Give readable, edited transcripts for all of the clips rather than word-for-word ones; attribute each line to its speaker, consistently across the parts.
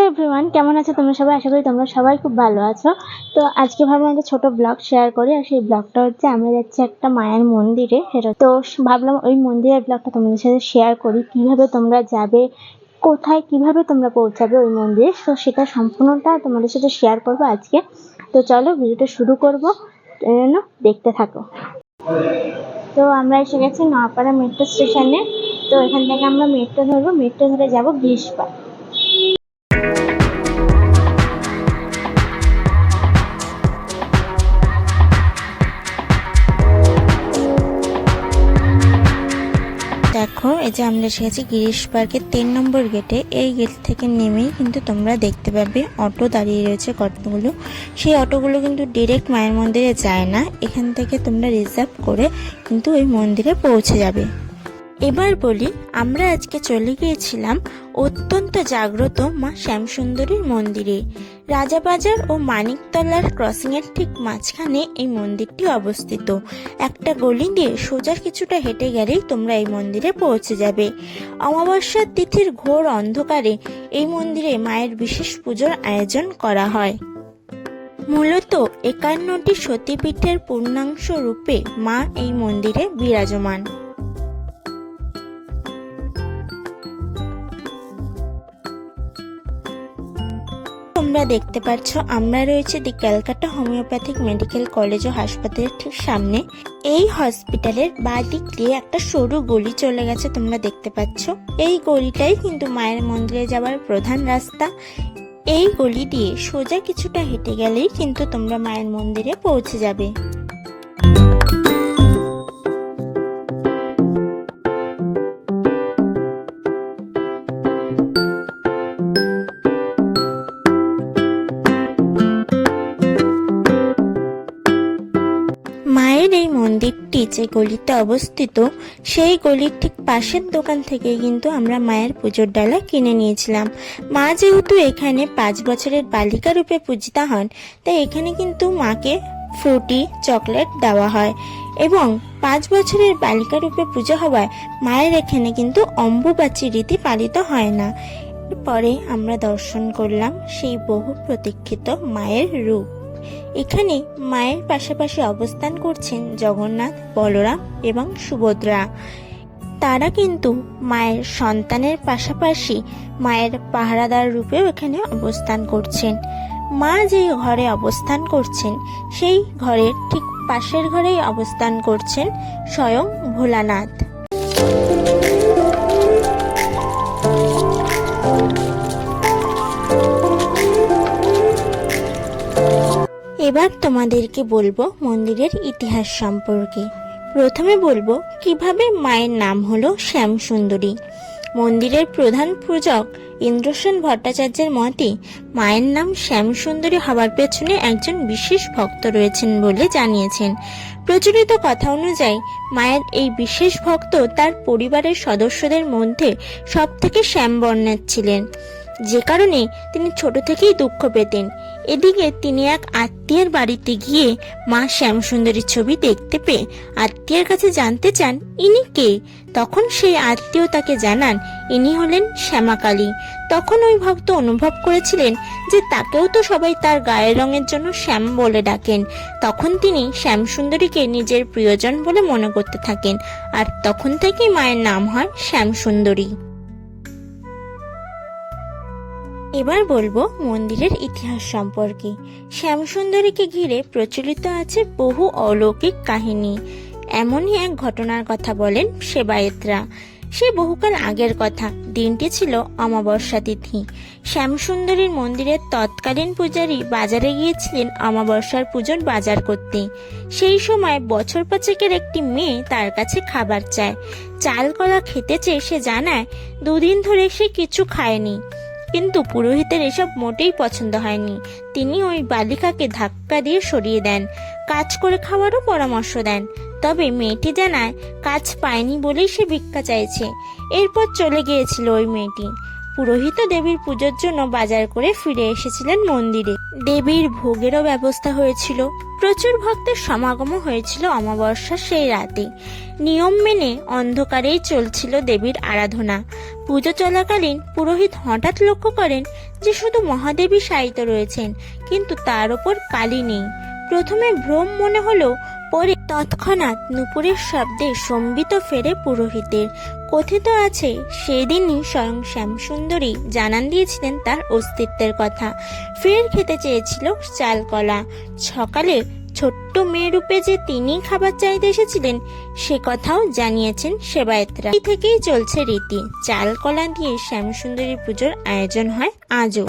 Speaker 1: Everyone, কেমন আছো তোমরা সবাই? আশা করি তোমরা সবাই খুব ভালো আছো। তো আজকে ভাবলাম একটা ছোট ব্লগ শেয়ার করি। আর সেই ব্লগটা হচ্ছে আমরা যাচ্ছি একটা মায়ের মন্দিরে। সেটা তো ভাবলাম ওই মন্দিরের ব্লগটা তোমাদের সাথে শেয়ার করি, কিভাবে তোমরা যাবে, কোথায় কিভাবে তোমরা পৌঁছাবে ওই মন্দিরে। তো সেটা সম্পূর্ণটা তোমাদের সাথে শেয়ার করবো আজকে। তো চলো ভিডিওটা শুরু করবো, দেখতে থাকো। তো আমরা এসে গেছি নয়াপাড়া মেট্রো স্টেশনে। তো এখান থেকে আমরা মেট্রো ধরবো, মেট্রো ধরে যাবো গিরিশপাড়। দেখো, এই যে আমরা এসে গেছি গিরিশ পার্কের 3 নম্বর গেটে। এই গেট থেকে নেমেই কিন্তু তোমরা দেখতে পাবে অটো দাঁড়িয়ে রয়েছে কতগুলো। সেই অটোগুলো কিন্তু ডিরেক্ট মায়ের মন্দিরে যায় না, এখান থেকে তোমরা রিজার্ভ করে কিন্তু ওই মন্দিরে পৌঁছে যাবে। এবার বলি, আমরা আজকে চলে গিয়েছিলাম অত্যন্ত জাগ্রত মা শ্যামসুন্দরীর মন্দিরে। রাজাবাজার ও মানিকতলার ক্রসিং এর ঠিক মাঝখানে এই মন্দিরটি অবস্থিত। একটা গলি দিয়ে সোজা কিছুটা হেঁটে গেলেই তোমরা এই মন্দিরে পৌঁছে যাবে। অমাবস্যার তিথির ঘোর অন্ধকারে এই মন্দিরে মায়ের বিশেষ পুজোর আয়োজন করা হয়। মূলত 51টি সতীপীঠের পূর্ণাংশ রূপে মা এই মন্দিরে বিরাজমান। তোমরা দেখতে পাচ্ছ আমরা রয়েছে দি ক্যালকাটা হোমিওপ্যাথিক মেডিকেল কলেজ ও হাসপাতালের ঠিক সামনে। এই হসপিটালের বাঁ দিক দিয়ে একটা সরু গলি চলে গেছে, তোমরা দেখতে পাচ্ছ। এই গলিটাই কিন্তু মায়ের মন্দিরে যাওয়ার প্রধান রাস্তা। এই গলি দিয়ে সোজা কিছুটা হেঁটে গেলেই কিন্তু তোমরা মায়ের মন্দিরে পৌঁছে যাবে। মায়ের এই মন্দিরটি যে গলিতে অবস্থিত, সেই গলির ঠিক পাশের দোকান থেকে কিন্তু আমরা মায়ের পুজোর ডালা কিনে নিয়েছিলাম। মা যেহেতু এখানে 5 বছরের বালিকা রূপে পূজিতা হন, তাই এখানে কিন্তু মাকে ফ্রুটি চকলেট দেওয়া হয়। এবং 5 বছরের বালিকা রূপে পুজো হওয়ায় মায়ের এখানে কিন্তু অম্বুবাচী রীতি পালিত হয় না। পরে আমরা দর্শন করলাম সেই বহু প্রতীক্ষিত মায়ের রূপ। এখানে মায়ের পাশাপাশি অবস্থান করছেন জগন্নাথ, বলরাম এবং সুভদ্রা। তারা কিন্তু মায়ের সন্তানের পাশাপাশি মায়ের পাহারাদার রূপেও এখানে অবস্থান করছেন। মা যে ঘরে অবস্থান করছেন, সেই ঘরের ঠিক পাশের ঘরেই অবস্থান করছেন স্বয়ং ভোলানাথ। এবার তোমাদেরকে বলবো মন্দিরের ইতিহাস সম্পর্কে। প্রথমে বলবো কিভাবে মায়ের নাম হলো শ্যামসুন্দরী। মন্দিরের প্রধান পূজক ইন্দ্রসেন ভট্টাচার্যের মতে মায়ের নাম শ্যামসুন্দরী হওয়ার পেছনে একজন বিশেষ ভক্ত রয়েছেন বলে জানিয়েছেন। প্রচলিত কথা অনুযায়ী মায়ের এই বিশেষ ভক্ত তার পরিবারের সদস্যদের মধ্যে সবথেকে শ্যামবর্ণের ছিলেন, যে কারণে তিনি ছোট থেকেই দুঃখ পেতেন। এদিকে তিনি এক আত্মীয়ের বাড়িতে গিয়ে মা শ্যামসুন্দরীর ছবি দেখতে পেয়ে আত্মীয়ের কাছে জানতে চান ইনি কে। তখন সেই আত্মীয় তাকে জানান ইনি হলেন শ্যামাকালী। তখন ওই ভক্ত অনুভব করেছিলেন যে তাকেও তো সবাই তার গায়ের রঙের জন্য শ্যাম বলে ডাকেন। তখন তিনি শ্যামসুন্দরীকে নিজের প্রিয়জন বলে মনে করতে থাকেন, আর তখন থেকেই মায়ের নাম হয় শ্যামসুন্দরী। এবার বলবো মন্দিরের ইতিহাস সম্পর্কে। শ্যামসুন্দরীকে ঘিরে প্রচলিত আছে বহু অলৌকিক কাহিনী। এমনই এক ঘটনার কথা বলেন সেবায়েতরা। সে বহুকাল আগের কথা। দিনটি ছিল অমাবস্যা তিথি। শ্যামসুন্দরীর মন্দিরের তৎকালীন পূজারী বাজারে গিয়েছিলেন অমাবস্যার পুজোর বাজার করতে। সেই সময় বছর 5 একটি মেয়ে তার কাছে খাবার চায়। চাল কলা খেতে চেয়ে সে জানায় 2 দিন ধরে সে কিছু খায়নি। কিন্তু পুরোহিতের এসব মোটেই পছন্দ হয়নি। তিনি ওই বালিকাকে ধাক্কা দিয়ে সরিয়ে দেন, কাজ করে খাওয়ারও পরামর্শ দেন। তবে মেয়েটি জানায় কাজ পায়নি বলেই সে ভিক্ষা চাইছে। এরপর চলে গিয়েছিল ওই মেয়েটি। পুরোহিত দেবীর পুজোর জন্য বাজার করে ফিরে এসেছিলেন মন্দিরে। দেবীর ভোগেরও ব্যবস্থা হয়েছিল। প্রচুর ভক্তের সমাগম হয়েছিল অমাবস্যার সেই রাতে। নিয়ম মেনে অন্ধকারেই চলছিল দেবীর আরাধনা। পুজো চলাকালীন পুরোহিত হঠাৎ লক্ষ্য করেন যে শুধু মহাদেবী শায়িত রয়েছেন, কিন্তু তার ওপর কালী নেই। প্রথমে ভ্রম মনে হলো, পরে তৎক্ষণাৎ নূপুরের শব্দে সম্বিত ফেরে পুরোহিতের। কথিত আছে সেদিনই স্বয়ং শ্যামসুন্দরী জানান দিয়েছিলেন তার অস্তিত্বের কথা। ফের খেতে চেয়েছিল চাল কলা। সকালে ছোট্ট মেয়ে রূপে যে তিনি খাবার চাইতে এসেছিলেন সে কথাও জানিয়েছেন সেবায়েতরা। এই থেকেই চলছে রীতি, চাল কলা দিয়ে শ্যামসুন্দরী পুজোর আয়োজন হয় আজও।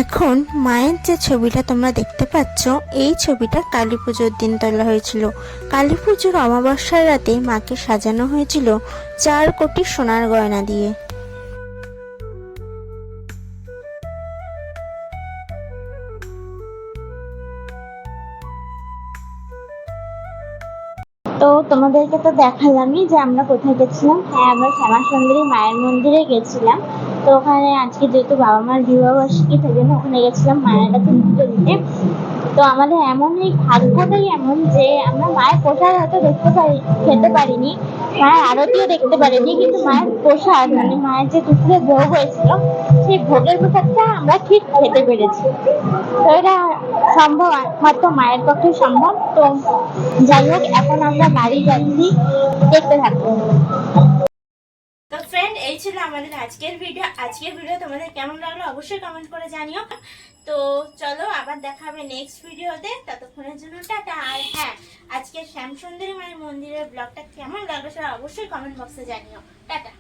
Speaker 1: এখন মায়ের যে ছবিটা তোমরা দেখতে পাচ্ছ, এই ছবিটা কালী পুজোর দিন তোলা হয়েছিল। কালী পুজোর অমাবস্যার রাতে মাকে সাজানো হয়েছিল 4 কোটি সোনার গয়না দিয়ে। তো তোমাদেরকে তো দেখালামই যে আমরা কোথায় গেছিলাম। হ্যাঁ, আমরা শ্যামা সুন্দরী মায়ের মন্দিরে গেছিলাম। তো ওখানে আজকে যেহেতু বাবা মার বিবাহবার্ষিকী, সেই জন্য ওখানে গেছিলাম মায়ের কাছে পুজো দিতে। তো আমাদের এমন এই ভাগ্যটাই এমন যে আমরা মায়ের প্রসাদ হয়তো খেতে পারিনি, মায়ের আরতিও দেখতে পারিনি, কিন্তু মায়ের প্রসাদ মানে মায়ের যে দুপুরে ভোগ হয়েছিল সেই ভোগের প্রসাদটা আমরা ঠিক খেতে পেরেছি। তো এটা সম্ভব, একমাত্র মায়ের পক্ষে সম্ভব। তো যাই হোক, এখন আমরা বাড়ি যাচ্ছি, দেখতে থাকবো। তো ফ্রেন্ড, এই ছিল আমাদের আজকের ভিডিও। তোমাদের কেমন লাগলো অবশ্যই কমেন্ট করে জানিও। তো চলো, আবার দেখা হবে নেক্সট ভিডিওতে। ততক্ষণের জন্য টাটা। আর হ্যাঁ, আজকের শ্যামসুন্দরী মায়ের মন্দিরের ব্লগটা কেমন লাগলো সেটা অবশ্যই কমেন্ট বক্সে জানিও। টাটা।